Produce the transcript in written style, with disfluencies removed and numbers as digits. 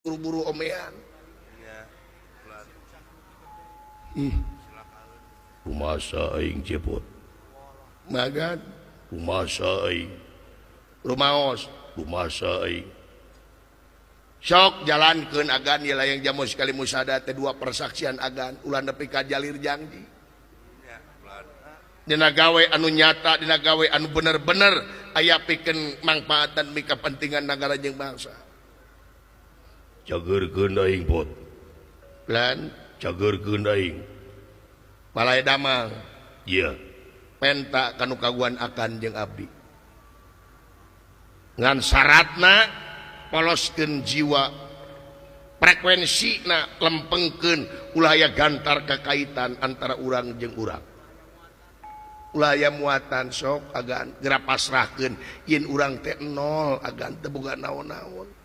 buru-buru omean. Rumasa aing cepot. Magan Rumasa aing. rumaos Rumasa aing. sok jalankeun agan ieu layang jamu sekali musada teh dua persaksian agan ulah nepi ka jalir janji. Dina gawe anu nyata, dina gawe anu bener-bener aya pikeun mangpaatan mika kepentingan negara jeung bangsa. Cageurkeun aing pot. Lan Cageurkeun aing. balai damang Iya. penta kanu kaguan akan jeung abdi. Ngan syaratna poloskeun jiwa frekuensina lempengkeun ulah aya gantar kakaitan antara urang jeung urang. Ulah aya muatan sok agan geura pasrahkeun yen urang teh nol agan teu boga naon-naon.